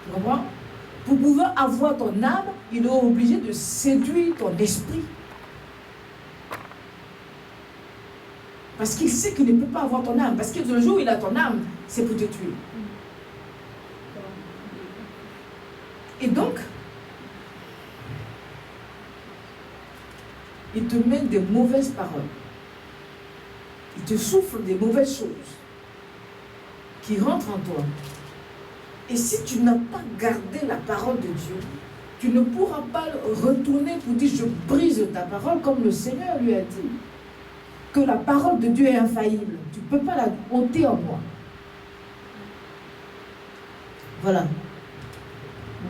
Tu comprends? Pour pouvoir avoir ton âme, il est obligé de séduire ton esprit. Parce qu'il sait qu'il ne peut pas avoir ton âme. Parce que le jour où il a ton âme, c'est pour te tuer. Et donc, il te met des mauvaises paroles. Il te souffle des mauvaises choses qui rentrent en toi. Et si tu n'as pas gardé la parole de Dieu, tu ne pourras pas retourner pour dire je brise ta parole comme le Seigneur lui a dit. Que la parole de Dieu est infaillible. Tu ne peux pas la ôter en moi. Voilà.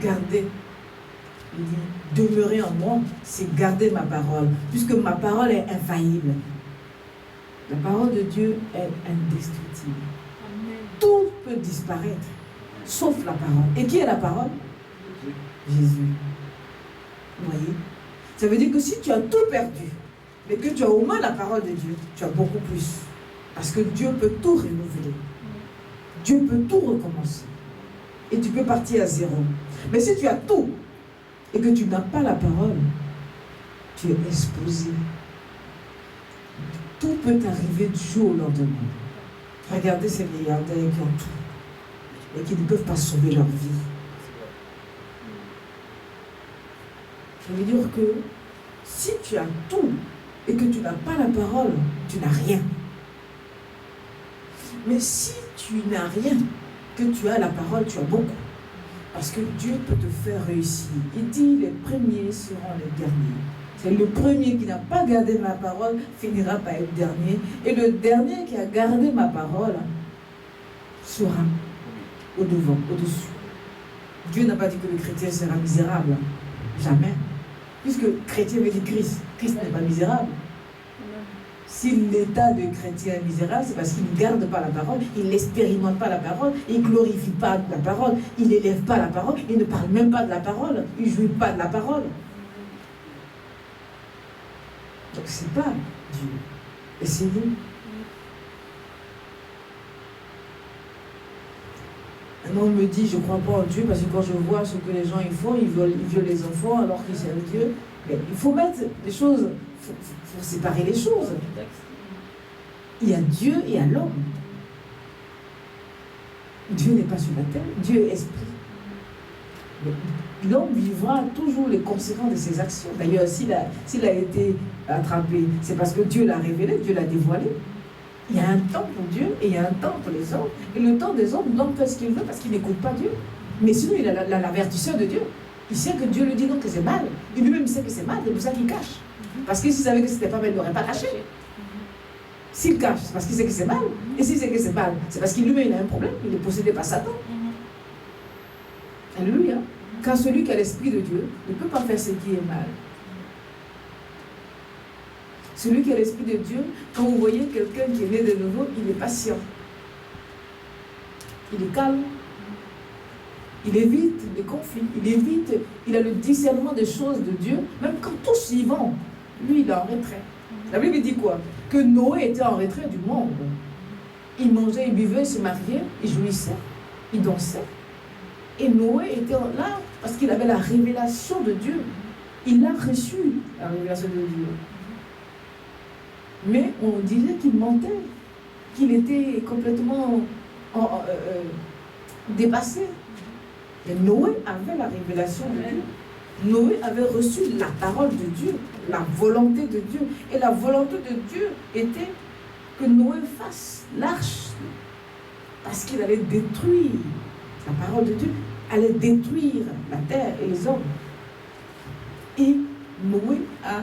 Garder. Il dit, demeurer en moi, c'est garder ma parole. Puisque ma parole est infaillible. La parole de Dieu est indestructible. Amen. Tout peut disparaître, sauf la parole. Et qui est la parole? Jésus. Vous voyez? Ça veut dire que si tu as tout perdu, mais que tu as au moins la parole de Dieu, tu as beaucoup plus. Parce que Dieu peut tout renouveler. Dieu peut tout recommencer. Et tu peux partir à zéro. Mais si tu as tout, et que tu n'as pas la parole, tu es exposé. Tout peut arriver du jour au lendemain. Regardez ces milliardaires qui ont tout, et qui ne peuvent pas sauver leur vie. Ça veut dire que si tu as tout, et que tu n'as pas la parole, tu n'as rien. Mais si tu n'as rien, que tu as la parole, tu as beaucoup. Parce que Dieu peut te faire réussir. Il dit, les premiers seront les derniers. C'est le premier qui n'a pas gardé ma parole, finira par être dernier. Et le dernier qui a gardé ma parole sera au devant, au-dessus. Dieu n'a pas dit que le chrétien sera misérable. Jamais. Puisque chrétien veut dire Christ. Christ n'est pas misérable. Si l'état de chrétien est misérable, c'est parce qu'il ne garde pas la parole, il n'expérimente pas la parole, il ne glorifie pas la parole, il n'élève pas la parole, il ne parle même pas de la parole, il ne jouit pas de la parole. Donc c'est pas Dieu. Et c'est vous. Un homme me dit, je ne crois pas en Dieu parce que quand je vois ce que les gens ils font, ils violent les enfants alors qu'ils servent Dieu. Mais il faut mettre les choses, il faut séparer les choses. Il y a Dieu et il y a l'homme. Dieu n'est pas sur la terre, Dieu est esprit. L'homme vivra toujours les conséquences de ses actions. D'ailleurs, s'il a été attrapé, c'est parce que Dieu l'a révélé, Dieu l'a dévoilé. Il y a un temps pour Dieu et il y a un temps pour les hommes. Et le temps des hommes, l'homme fait ce qu'il veut parce qu'il n'écoute pas Dieu. Mais sinon, il a l'avertisseur de Dieu. Il sait que Dieu lui dit non, que c'est mal. Et lui-même sait que c'est mal, c'est pour ça qu'il cache. Parce que s'il savait que c'était pas mal, il n'aurait pas caché. S'il cache, c'est parce qu'il sait que c'est mal. Et s'il sait que c'est mal, c'est parce qu'il lui-même a un problème. Il est possédé par Satan. Alléluia. Car celui qui a l'esprit de Dieu ne peut pas faire ce qui est mal. Celui qui a l'esprit de Dieu, quand vous voyez quelqu'un qui est né de nouveau, il est patient. Il est calme. Il évite les conflits. Il a le discernement des choses de Dieu. Même quand tous y vont, lui, il est en retrait. La Bible dit quoi? Que Noé était en retrait du monde. Il mangeait, il buvait, il se mariait, il jouissait, il dansait. Et Noé était là parce qu'il avait la révélation de Dieu. Il a reçu la révélation de Dieu. Mais on disait qu'il mentait, qu'il était complètement dépassé. Mais Noé avait la révélation de Dieu. Noé avait reçu la parole de Dieu, la volonté de Dieu. Et la volonté de Dieu était que Noé fasse l'arche. Parce qu'il allait détruire, la parole de Dieu allait détruire la terre et les hommes. Et Noé a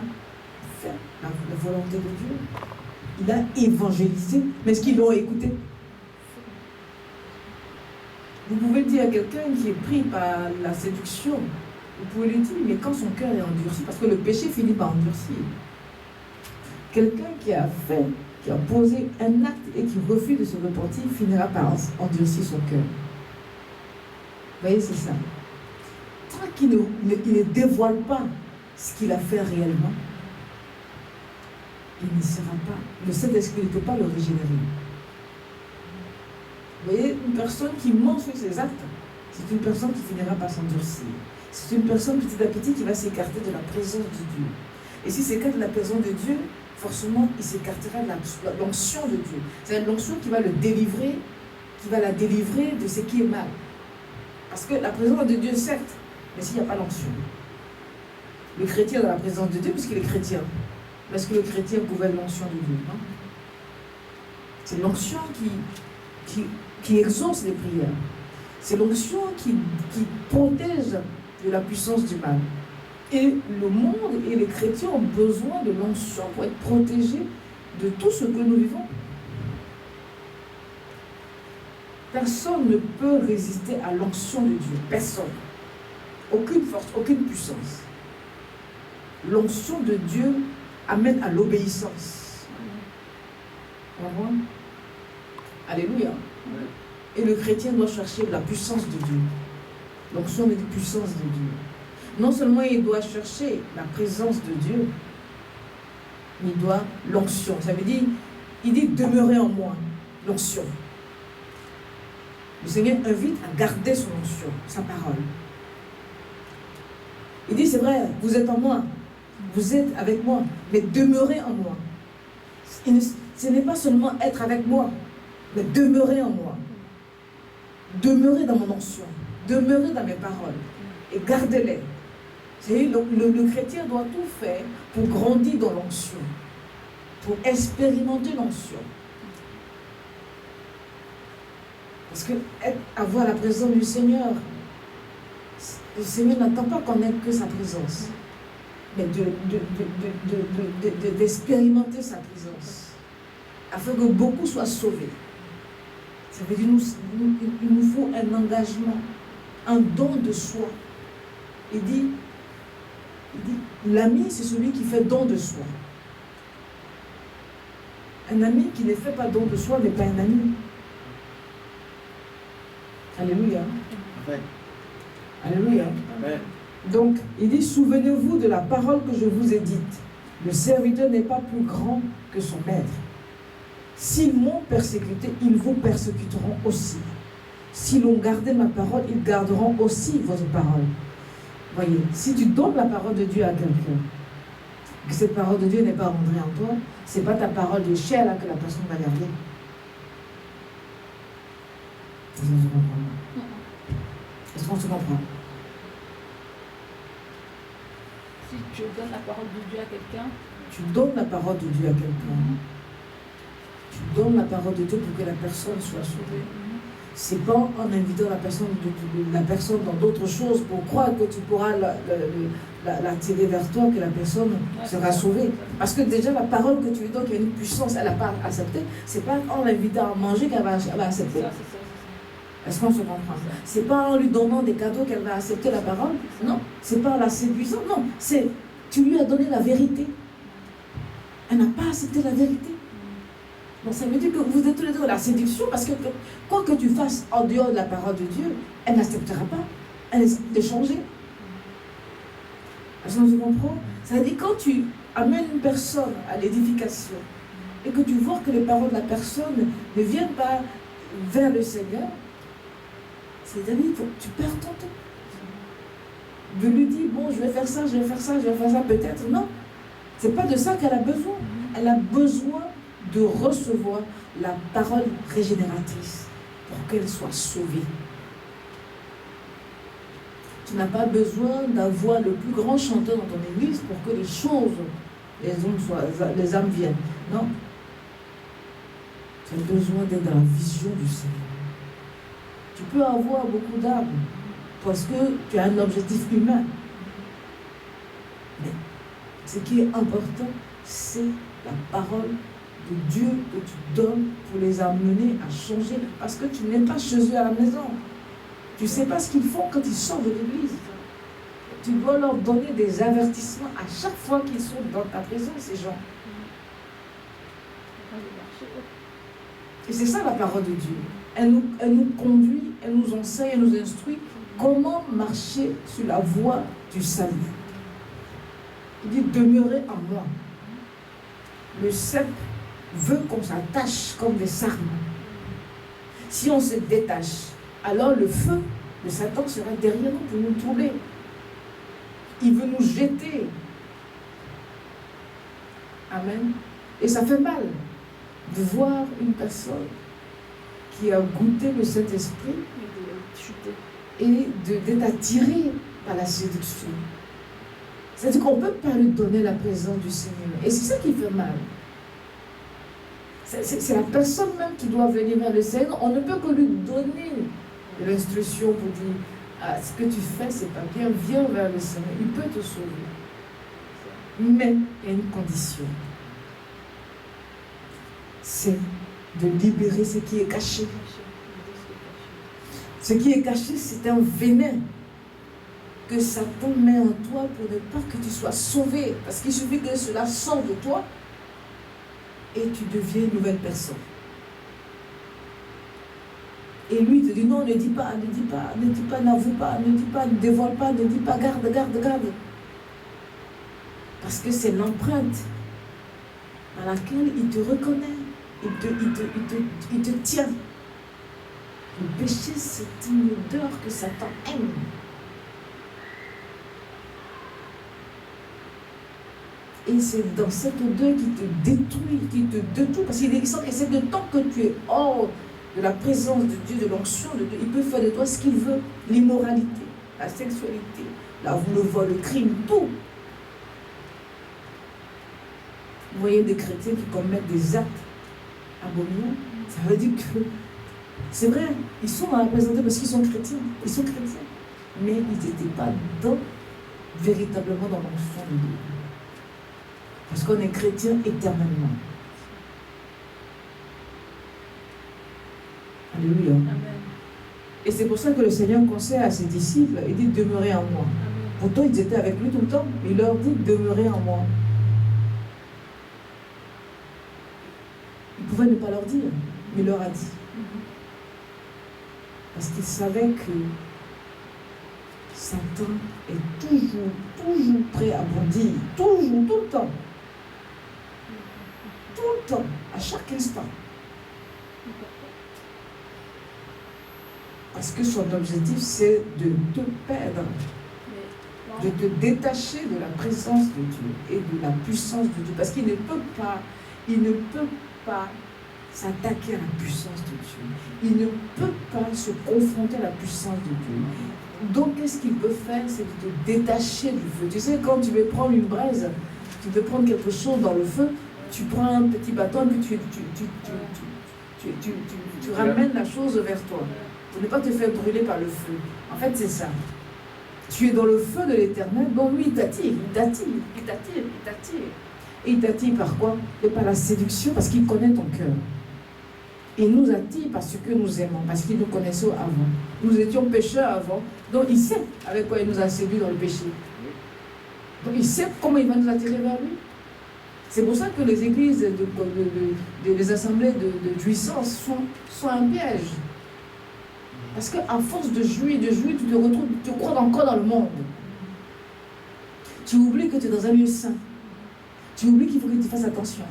fait la volonté de Dieu. Il a évangélisé. Mais est-ce qu'ils l'ont écouté? Vous pouvez dire à quelqu'un qui est pris par la séduction, vous pouvez lui dire, mais quand son cœur est endurci, parce que le péché finit par endurcir. Quelqu'un qui a posé un acte et qui refuse de se repentir, finira par endurcir son cœur. Vous voyez, c'est ça. Tant qu'il ne dévoile pas ce qu'il a fait réellement, il ne sera pas. Le Saint-Esprit ne peut pas le régénérer. Vous voyez, une personne qui ment sur ses actes, C'est une personne qui finira par s'endurcir. C'est une personne petit à petit qui va s'écarter de la présence de Dieu. Et s'il s'écarte de la présence de Dieu, forcément, il s'écartera de l'onction de Dieu. C'est l'onction qui va le délivrer, qui va la délivrer de ce qui est mal. Parce que la présence de Dieu, certes, mais s'il n'y a pas l'onction. Le chrétien est dans la présence de Dieu puisqu'il est chrétien. Mais est-ce que le chrétien gouverne l'onction de Dieu? Non. C'est l'onction qui exauce les prières. C'est l'onction qui protège de la puissance du mal. Et le monde et les chrétiens ont besoin de l'onction pour être protégés de tout ce que nous vivons. Personne ne peut résister à l'onction de Dieu. Personne. Aucune force, aucune puissance. L'onction de Dieu amène à l'obéissance. Alléluia. Et le chrétien doit chercher la puissance de Dieu. L'onction est la puissance de Dieu. Non seulement il doit chercher la présence de Dieu, mais il doit l'onction. Ça veut dire, il dit demeurer en moi, l'onction. Le Seigneur invite à garder son onction, sa parole. Il dit, c'est vrai, vous êtes en moi, vous êtes avec moi, mais demeurez en moi. Ce n'est pas seulement être avec moi, mais demeurer en moi. Demeurer dans mon onction, demeurer dans mes paroles et gardez-les. Le chrétien doit tout faire pour grandir dans l'onction, pour expérimenter l'onction. Parce que avoir la présence du Seigneur, le Seigneur n'attend pas qu'on ait que sa présence, mais d'expérimenter sa présence, afin que beaucoup soient sauvés. Ça veut dire qu'il nous faut un engagement, un don de soi. Il dit, l'ami, c'est celui qui fait don de soi. Un ami qui ne fait pas don de soi n'est pas un ami. Alléluia. Amen. Alléluia. Amen. Donc, il dit, souvenez-vous de la parole que je vous ai dite. Le serviteur n'est pas plus grand que son maître. S'ils m'ont persécuté, ils vous persécuteront aussi. S'ils ont gardé ma parole, ils garderont aussi votre parole. Voyez, si tu donnes la parole de Dieu à quelqu'un, que cette parole de Dieu n'est pas rentrée en toi, ce n'est pas ta parole de chair là que la personne va garder. Est-ce qu'on se comprend? Si tu donnes la parole de Dieu à quelqu'un, tu donnes la parole de Dieu à quelqu'un. Tu donnes la parole de Dieu pour que la personne soit sauvée. C'est pas en invitant la personne dans d'autres choses pour croire que tu pourras la tirer vers toi que la personne sera sauvée. Parce que déjà la parole que tu lui donnes qui a une puissance, elle n'a pas accepté. C'est pas en l'invitant à manger qu'elle va accepter. Est-ce qu'on se comprend? C'est pas en lui donnant des cadeaux qu'elle va accepter la parole. Non. C'est pas en la séduisant. Non. C'est tu lui as donné la vérité. Elle n'a pas accepté la vérité. Donc ça veut dire que vous êtes tous les deux dans la séduction parce que quoi que tu fasses en dehors de la parole de Dieu, elle n'acceptera pas. Elle essaie de changer. Est-ce qu'on se comprend? Ça veut dire que quand tu amènes une personne à l'édification et que tu vois que les paroles de la personne ne viennent pas vers le Seigneur, c'est-à-dire que tu perds ton temps. De lui dire, bon, je vais faire ça, je vais faire ça, je vais faire ça, peut-être. Non. Ce n'est pas de ça qu'elle a besoin. Elle a besoin de recevoir la parole régénératrice pour qu'elle soit sauvée. Tu n'as pas besoin d'avoir le plus grand chanteur dans ton église pour que les choses, les âmes viennent. Non. Tu as besoin d'être dans la vision du Seigneur. Tu peux avoir beaucoup d'âmes parce que tu as un objectif humain. Mais ce qui est important, c'est la parole de Dieu que tu donnes pour les amener à changer. Parce que tu n'es pas chez eux à la maison. Tu ne sais pas ce qu'ils font quand ils sortent de l'église. Tu dois leur donner des avertissements à chaque fois qu'ils sont dans ta présence, ces gens. Et c'est ça la parole de Dieu. Elle nous conduit, elle nous enseigne, elle nous instruit comment marcher sur la voie du salut. Il dit demeurer en moi. Le cep veut qu'on s'attache comme des sarments. Si on se détache, alors le feu Le Satan sera derrière nous pour nous troubler. Il veut nous jeter. Amen. Et ça fait mal de voir une personne qui a goûté le Saint-Esprit et d'être attirée par la séduction. C'est-à-dire qu'on ne peut pas lui donner la présence du Seigneur. Et c'est ça qui fait mal. C'est la personne même qui doit venir vers le Seigneur. On ne peut que lui donner de l'instruction pour dire ah, ce que tu fais, c'est pas bien, viens vers le Seigneur. Il peut te sauver. Mais il y a une condition. C'est de libérer ce qui est caché. Ce qui est caché, c'est un venin que Satan met en toi pour ne pas que tu sois sauvé. Parce qu'il suffit que cela sorte de toi et tu deviens une nouvelle personne. Et lui il te dit non, ne dis pas, ne dis pas, ne dis pas, n'avoue pas, ne dis pas, ne dévoile pas, ne dis pas, garde, garde, garde. Parce que c'est l'empreinte à laquelle il te reconnaît, il te tient. Le péché, c'est une odeur que Satan aime. Et c'est dans cette odeur qui te détruit, qui te détruit. Parce qu'il sent que c'est le temps que tu es hors de la présence de Dieu, de l'onction de Dieu. Il peut faire de toi ce qu'il veut. L'immoralité, la sexualité, le vol, le crime, tout. Vous voyez des chrétiens qui commettent des actes abominables. Ça veut dire que c'est vrai, ils sont représentés parce qu'ils sont chrétiens. Ils sont chrétiens. Mais ils n'étaient pas véritablement dans l'onction de Dieu. Parce qu'on est chrétien éternellement. Alléluia. Amen. Et c'est pour ça que le Seigneur conseille à ses disciples, il dit demeurez en moi. Amen. Pourtant ils étaient avec lui tout le temps. Il leur dit demeurez en moi. Il pouvait ne pas leur dire, mais il leur a dit. Parce qu'il savait que Satan est toujours prêt à bondir. Toujours, tout le temps. Tout le temps, à chaque instant. Parce que son objectif, c'est de te perdre, de te détacher de la présence de Dieu et de la puissance de Dieu. Parce qu'il ne peut pas s'attaquer à la puissance de Dieu. Il ne peut pas se confronter à la puissance de Dieu. Donc, qu'est-ce qu'il peut faire? C'est de te détacher du feu. Tu sais, quand tu veux prendre une braise, tu veux prendre quelque chose dans le feu, tu prends un petit bâton et puis tu ramènes la chose vers toi. Pour ne pas te faire brûler par le feu. En fait, c'est ça. Tu es dans le feu de l'Éternel, donc lui, il t'attire. Et il t'attire par quoi? Et par la séduction, parce qu'il connaît ton cœur. Il nous attire parce que nous aimons, parce qu'il nous connaissait avant. Nous étions pécheurs avant, donc il sait avec quoi il nous a séduit dans le péché. Donc il sait comment il va nous attirer vers lui. C'est pour ça que les églises, les assemblées de jouissance sont un piège. Parce qu'à force de jouir, tu te retrouves, tu crois encore dans le monde. Tu oublies que tu es dans un lieu saint. Tu oublies qu'il faut que tu fasses attention.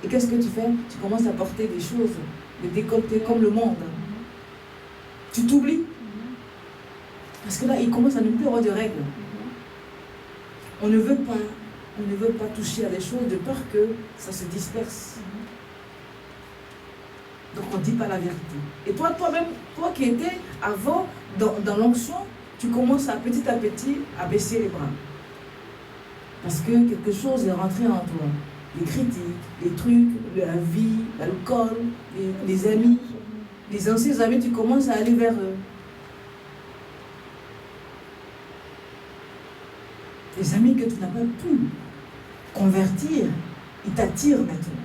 Et qu'est-ce que tu fais? Tu commences à porter des choses, des décolletés comme le monde. Tu t'oublies. Parce que là, il commence à ne plus avoir de règles. On ne veut pas toucher à des choses de peur que ça se disperse. Donc on ne dit pas la vérité. Et toi-même, toi qui étais avant dans l'onction, tu commences petit à petit à baisser les bras. Parce que quelque chose est rentré en toi. Les critiques, les trucs, la vie, l'alcool, les amis, les anciens amis, tu commences à aller vers eux. Les amis que tu n'as pas pu convertir, ils t'attirent maintenant.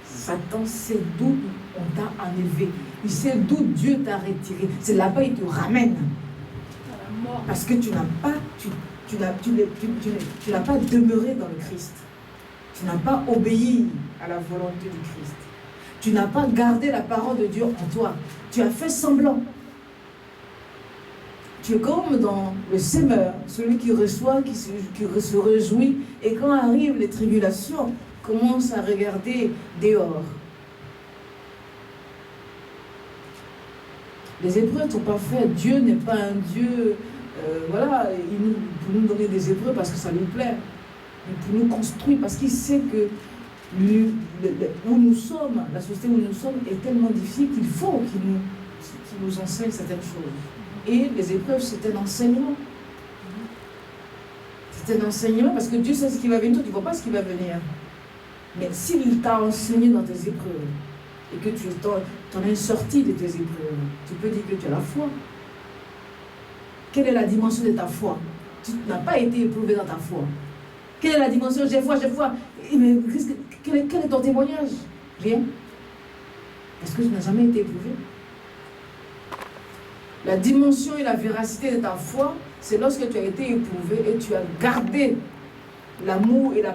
Satan sait d'où on t'a enlevé. Il sait d'où Dieu t'a retiré. C'est là-bas il te ramène. Parce que tu n'as pas demeuré dans le Christ. Tu n'as pas obéi à la volonté du Christ. Tu n'as pas gardé la parole de Dieu en toi. Tu as fait semblant. Tu es comme dans le sémeur, celui qui reçoit, qui se réjouit. Et quand arrivent les tribulations, commence à regarder dehors. Les épreuves ne sont pas faites. Dieu n'est pas un Dieu, voilà, pour nous donner des épreuves parce que ça lui plaît. Mais pour nous construire, parce qu'il sait que où nous sommes, la société où nous sommes est tellement difficile qu'il faut qu'il nous enseigne certaines choses. Et les épreuves, c'est un enseignement. C'est un enseignement parce que Dieu sait ce qui va venir, toi tu ne vois pas ce qui va venir. Mais s'il t'a enseigné dans tes épreuves et que tu en es sorti de tes épreuves, tu peux dire que tu as la foi. Quelle est la dimension de ta foi? Tu n'as pas été éprouvé dans ta foi. Quelle est la dimension? J'ai foi, j'ai foi. Mais quel est ton témoignage? Rien. Parce que tu n'as jamais été éprouvé. La dimension et la véracité de ta foi, c'est lorsque tu as été éprouvé et tu as gardé l'amour et la